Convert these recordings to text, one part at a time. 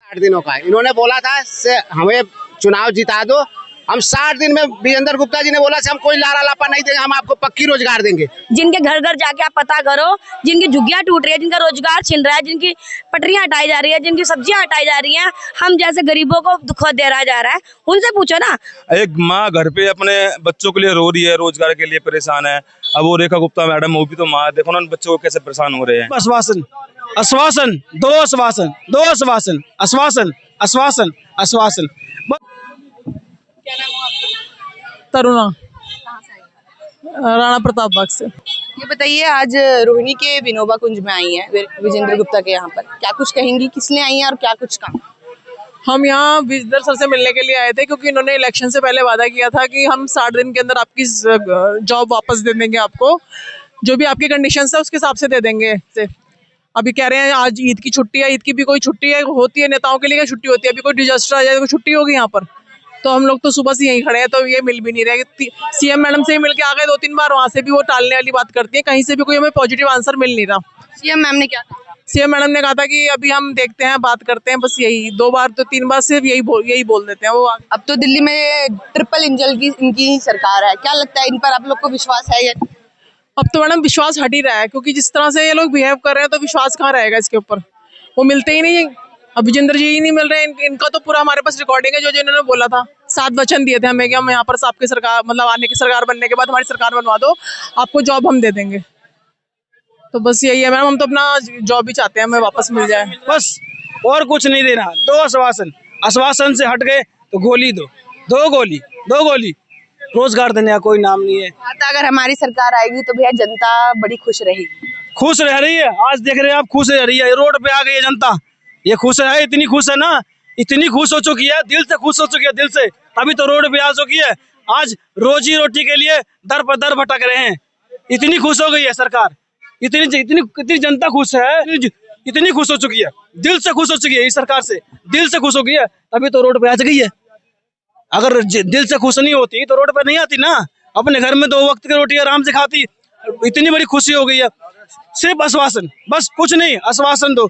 8 दिनों का इन्होंने बोला था से हमें चुनाव जिता दो। हम 60 दिन में विजेंद्र गुप्ता जी ने बोला से हम कोई लारा लापा नहीं देंगे, हम आपको पक्की रोजगार देंगे। जिनके घर घर जाके आप पता करो, जिनकी झुग्गियां टूट रही है, जिनका रोजगार छिन रहा है, जिनकी पटरियां हटाई जा रही है, जिनकी सब्जियां हटाई जा रही हैं, हम जैसे गरीबों को दुख दे रहा जा रहा है, उनसे पूछो ना। एक माँ घर पे अपने बच्चों के लिए रो रही है, रोजगार के लिए परेशान है। अब वो रेखा गुप्ता मैडम, वो भी तो माँ, देखो ना बच्चों को कैसे परेशान हो रहे हैं। आश्वासन आश्वासन दो आश्वासन दो आश्वासन आश्वासन आश्वासन आश्वासन। तरुणा, राणा प्रताप बाग से। ये बताइए, आज रोहिणी के विनोबा कुंज में आई हैं विजेंद्र गुप्ता के यहाँ पर, क्या कुछ कहेंगी, किस लिए आई हैं और क्या कुछ काम? हम यहाँ विजेंद्र सर से मिलने के लिए आए थे क्योंकि इन्होंने इलेक्शन से पहले वादा किया था कि हम 60 दिन के अंदर आपकी जॉब वापस दे देंगे, आपको जो भी आपकी कंडीशंस है उसके हिसाब से दे देंगे। अभी कह रहे हैं आज ईद की छुट्टी है, ईद की भी कोई छुट्टी है होती है, नेताओं के लिए क्या छुट्टी होती है? अभी कोई डिजास्टर आ जाए तो छुट्टी होगी यहाँ पर? तो हम लोग तो सुबह से यहीं खड़े हैं, तो ये मिल भी नहीं रहे। सीएम मैडम से ही मिल के आ गए 2-3 बार, वहां से भी वो टालने वाली बात करती है, कहीं से भी कोई हमें पॉजिटिव आंसर मिल नहीं रहा। सीएम मैम ने क्या कहा? सीएम मैडम ने कहा था कि अभी हम देखते हैं, बात करते हैं, बस यही 2 बार तो 3 बार सिर्फ यही बोल देते हैं वो। अब तो दिल्ली में ट्रिपल इंजन की इनकी सरकार है, क्या लगता है इन पर आप लोग को विश्वास है या? अब तो मैडम विश्वास हट ही रहा है, क्योंकि जिस तरह से ये लोग बिहेव कर रहे हैं तो विश्वास कहाँ रहेगा इसके ऊपर? वो मिलते ही नहीं, अब विजेंद्र जी ही नहीं मिल रहे हैं। इनका तो पूरा हमारे पास रिकॉर्डिंग है, जो इन्होंने बोला था। 7 वचन दिए थे हमें कि हम यहाँ पर आपकी सरकार, मतलब आने की सरकार बनने के बाद हमारी सरकार बनवा दो, आपको जॉब हम दे देंगे। तो बस यही है मैडम, हम तो अपना जॉब ही चाहते हैं, हमें वापस मिल जाए बस, और कुछ नहीं देना। 2 आश्वासन, आश्वासन से हट गए तो गोली दो गोली। रोजगार देने का कोई नाम नहीं है। अगर हमारी सरकार आएगी तो भैया जनता बड़ी खुश रहेगी। खुश रह रही है, आज देख रहे हैं आप, खुश रह रही है। रोड पे आ गई है जनता, ये खुश है, इतनी खुश है ना, इतनी खुश हो चुकी है, दिल से खुश हो चुकी है, दिल से, तभी तो रोड पे आ चुकी है। आज रोजी रोटी के लिए दर पर दर भटक रहे हैं, इतनी खुश हो गई है सरकार, इतनी जनता खुश है, इतनी खुश हो चुकी है, दिल से खुश हो चुकी है इस सरकार से, दिल से खुश हो गई है, तभी तो रोड पे आ गई है। अगर दिल से खुश नहीं होती तो रोड पे नहीं आती ना, अपने घर में 2 वक्त की रोटी आराम से खाती। इतनी बड़ी खुशी हो गई है। सिर्फ आश्वासन, बस कुछ नहीं, आश्वासन दो।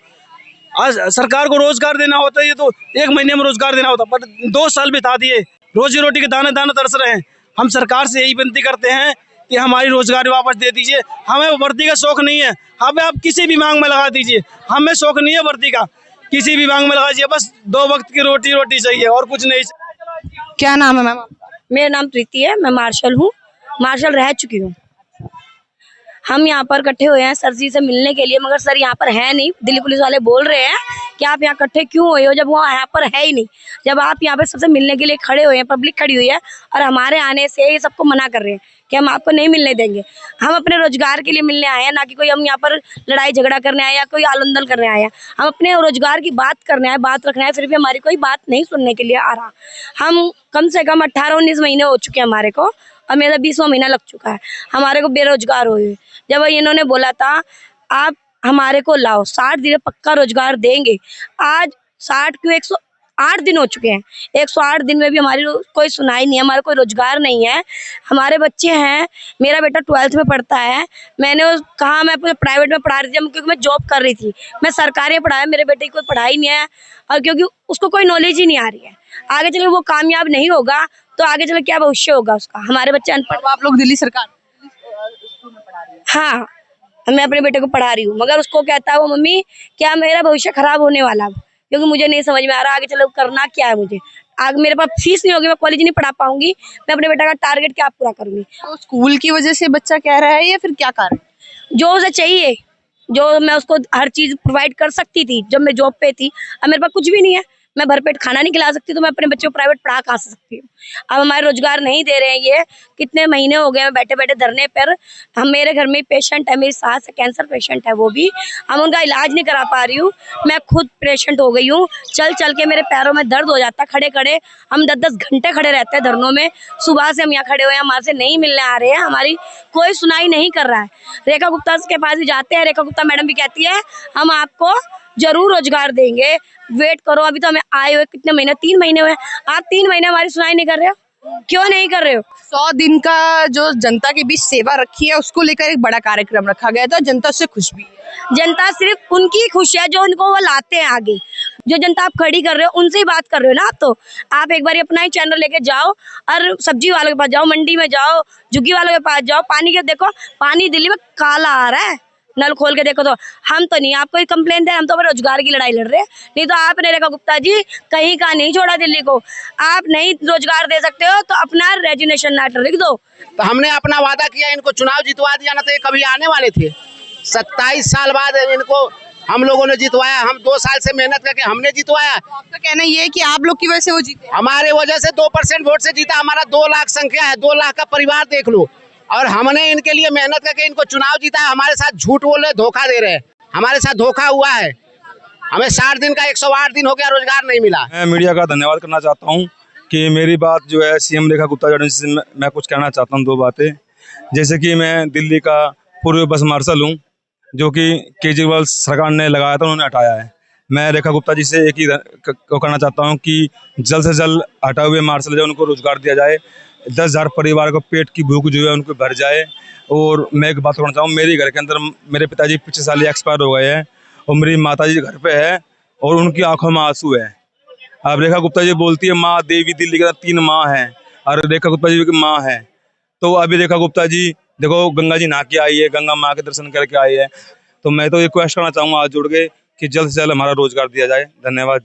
आज सरकार को रोजगार देना होता है, ये तो 1 महीने में रोजगार देना होता, पर 2 साल बिता दिए, रोजी रोटी के दाने दाने तरस रहे हैं। हम सरकार से यही विनती करते हैं कि हमारी रोजगार वापस दे दीजिए। हमें वर्दी का शौक नहीं है, हमें आप किसी भी मांग में लगा दीजिए, हमें शौक नहीं है वर्दी का, किसी भी मांग में लगा दीजिए, बस 2 वक्त की रोटी चाहिए और कुछ नहीं। क्या नाम है मैम? मेरा नाम प्रीति है, मैं मार्शल हूँ, मार्शल रह चुकी हूँ। हम यहाँ पर इकट्ठे हुए हैं सर जी से मिलने के लिए, मगर सर यहाँ पर है नहीं। दिल्ली पुलिस वाले बोल रहे हैं कि आप यहाँ इकट्ठे क्यों हुए हो, जब वो यहाँ पर है ही नहीं। जब आप यहाँ पे सबसे मिलने के लिए खड़े हुए हैं, पब्लिक खड़ी हुई है, और हमारे आने से ये सबको मना कर रहे हैं कि हम आपको नहीं मिलने देंगे। हम अपने रोजगार के लिए मिलने आए हैं, ना कि कोई हम यहाँ पर लड़ाई झगड़ा करने आए या कोई आंदोलन करने आए हैं। हम अपने रोजगार की बात करने आए, बात रखना है, फिर भी हमारी कोई बात नहीं सुनने के लिए आ रहा। हम कम से कम 18-19 महीने हो चुके हैं हमारे को, और मेरा 20वां महीना लग चुका है हमारे को बेरोजगार हुए। जब इन्होंने बोला था आप हमारे को लाओ, 60 दिन पक्का रोजगार देंगे, आज 60 क्यों 108 दिन हो चुके हैं। 108 दिन में भी हमारी कोई सुनाई नहीं है, हमारा कोई रोजगार नहीं है। हमारे बच्चे हैं, मेरा बेटा 12th में पढ़ता है, मैंने कहा मैं प्राइवेट में पढ़ा रही थी क्योंकि मैं जॉब कर रही थी। मैं सरकारी पढ़ाया, मेरे बेटे की कोई पढ़ाई नहीं है, और क्योंकि उसको कोई नॉलेज ही नहीं आ रही है। आगे चल वो कामयाब नहीं होगा तो आगे चल क्या भविष्य होगा उसका। हमारे बच्चे अनपढ़। आप लोग दिल्ली सरकार स्कूल में पढ़ा रही हैं? हाँ, मैं अपने बेटे को पढ़ा रही हूँ, मगर उसको कहता है वो मम्मी क्या मेरा भविष्य खराब होने वाला, क्योंकि मुझे नहीं समझ में आ रहा आगे चलो करना क्या है मुझे। आगे मेरे पास फीस नहीं होगी, मैं कॉलेज नहीं पढ़ा पाऊंगी, मैं अपने बेटा का टारगेट क्या पूरा करूंगी। तो स्कूल की वजह से बच्चा कह रहा है या फिर क्या कारण? जो उसे चाहिए, जो मैं उसको हर चीज प्रोवाइड कर सकती थी जब मैं जॉब पे थी, अब मेरे पास कुछ भी नहीं है। मैं भरपेट खाना नहीं खिला सकती तो मैं अपने बच्चों को प्राइवेट पढ़ा कहाँ से सकती हूँ। अब हमारे रोजगार नहीं दे रहे हैं, ये कितने महीने हो गए हैं बैठे बैठे धरने पर। हम मेरे घर में पेशेंट है, मेरी सास है, कैंसर पेशेंट है, वो भी हम उनका इलाज नहीं करा पा रही हूँ। मैं खुद पेशेंट हो गई हूँ, चल चल के मेरे पैरों में दर्द हो जाता है, खड़े खड़े हम 10-10 घंटे खड़े रहते हैं धरनों में। सुबह से हम यहाँ खड़े हुए हैं, हमारे से नहीं मिलने आ रहे हैं, हमारी कोई सुनाई नहीं कर रहा है। रेखा गुप्ता के पास भी जाते हैं, रेखा गुप्ता मैडम भी कहती है हम आपको जरूर रोजगार देंगे, वेट करो। अभी तो हमें आए हुए कितने महीने, 3 महीने हुए, आप 3 महीने हमारी सुनाई नहीं कर रहे हो। क्यों नहीं कर रहे हो? 100 दिन का जो जनता के बीच सेवा रखी है उसको लेकर एक बड़ा कार्यक्रम रखा गया था, जनता उससे खुश भी है। जनता सिर्फ उनकी खुश है जो उनको वो लाते हैं आगे। जो जनता आप खड़ी कर रहे हो उनसे ही बात कर रहे हो ना। आप तो आप एक बार अपना ही चैनल लेके जाओ और सब्जी वालों के पास जाओ, मंडी में जाओ, झुग्गी वालों के पास जाओ, पानी के देखो, पानी दिल्ली में काला आ रहा है, नल खोल के देखो। तो हम तो नहीं आपको कंप्लेन दे, हम तो रोजगार की लड़ाई लड़ रहे हैं। नहीं तो आपने रेखा गुप्ता जी कहीं का नहीं छोड़ा दिल्ली को। आप नहीं रोजगार दे सकते हो तो अपना रेजिग्नेशन लेटर लिख दो। तो हमने अपना वादा किया, इनको चुनाव जितवा दिया ना तो ये कभी आने वाले थे। 27 साल बाद इनको हम लोगों ने जितवाया, हम 2 साल से मेहनत करके हमने जितवाया। आपका कहना ये है कि आप लोग की वजह से वो जीते? हमारे वजह से 2% वोट से जीता। हमारा 2 लाख संख्या है, 2 लाख का परिवार देख लो, और हमने इनके लिए मेहनत करके इनको चुनाव जीता है। हमारे साथ झूठ बोल रहे, धोखा दे रहे हैं, हमारे साथ धोखा हुआ है। हमें 60 दिन का 108 दिन हो गया, रोजगार नहीं मिला। मैं मीडिया का धन्यवाद करना चाहता हूँ कि मेरी बात जो है सीएम रेखा गुप्ता जी से मैं कुछ कहना चाहता हूँ 2 बातें। जैसे कि मैं दिल्ली का पूर्व बस मार्शल हूँ, जो कि केजरीवाल सरकार ने लगाया था, उन्होंने हटाया है। मैं रेखा गुप्ता जी से एक ही कहना चाहता हूँ कि जल्द से जल्द हटाए हुए मार्शल जो उनको रोजगार दिया जाए, 10,000 परिवार को पेट की भूख जो है उनको भर जाए। और मैं एक बात करना चाहूँ, मेरे घर के अंदर मेरे पिताजी पिछले साल ही एक्सपायर हो गए हैं और मेरी माता जी घर पे है और उनकी आंखों में आंसू है। अब रेखा गुप्ता जी बोलती है माँ देवी दिल्ली के 3 माँ हैं और रेखा गुप्ता जी की माँ है। तो अभी रेखा गुप्ता जी देखो गंगा जी नहा के आई है, गंगा माँ के दर्शन करके आई है। तो मैं तो रिक्वेस्ट करना चाहूँगा हाथ जोड़ के कि जल्द से जल्द हमारा रोजगार दिया जाए। धन्यवाद।